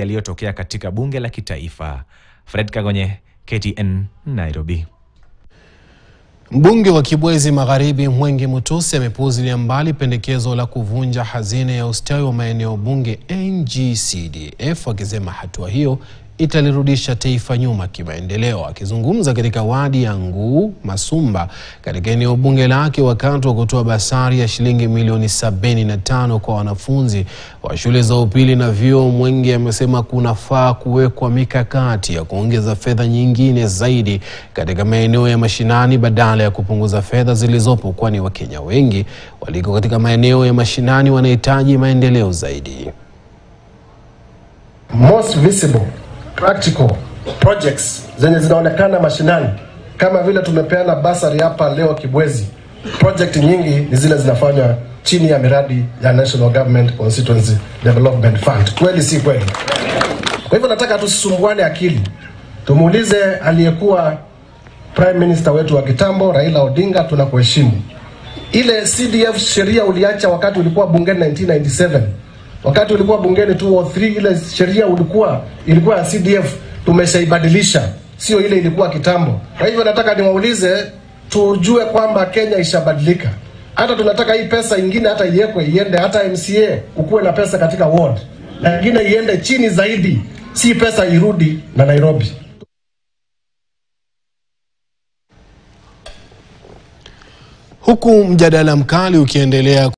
yaliyotokea katika bunge la kitaifa. Fred Kagonye, KTN, Nairobi. Mbunge wa Kibwezi Magharibi Mwengi Mutusi amepuuzilia mbali pendekezo la kuvunja hazina ya ustawi wa maeneo bunge NGCDF, akisema hatua hiyo italirudisha taifa nyuma kimaendeleo. Akizungumza katika wadi ya Nguu Masumba katika eneo bunge lake wakati wa kutoa basari ya shilingi milioni 75 kwa wanafunzi wa shule za upili na vyuo, Mwengi amesema kunafaa kuwekwa mikakati ya kuongeza fedha nyingine zaidi katika maeneo ya mashinani badala ya kupunguza fedha zilizopo, kwani Wakenya wengi waliko katika maeneo ya mashinani wanahitaji maendeleo zaidi. Most visible practical projects zenye zinaonekana mashinani, kama vile tumepeana basari hapa leo Kibwezi. Project nyingi ni zile zinafanywa chini ya miradi ya National Government Constituency Development Fund. Kweli si kweli? Kwa hivyo nataka tusisumbuane akili. Tumuulize aliyekuwa Prime Minister wetu wa kitambo Raila Odinga, tunakuheshimu. Ile CDF sheria uliacha wakati ulikuwa bungeni 1997. Wakati ulikuwa bungeni 203, ile sheria ilikuwa ya CDF, tumeshaibadilisha, sio ile ilikuwa kitambo. Kwa hivyo nataka niwaulize, tujue kwamba Kenya ishabadilika. Hata tunataka hii pesa ingine hata iende hata MCA kukuwe na pesa katika ward, na ingine iende chini zaidi, si pesa irudi na Nairobi. Huku mjadala mkali ukiendelea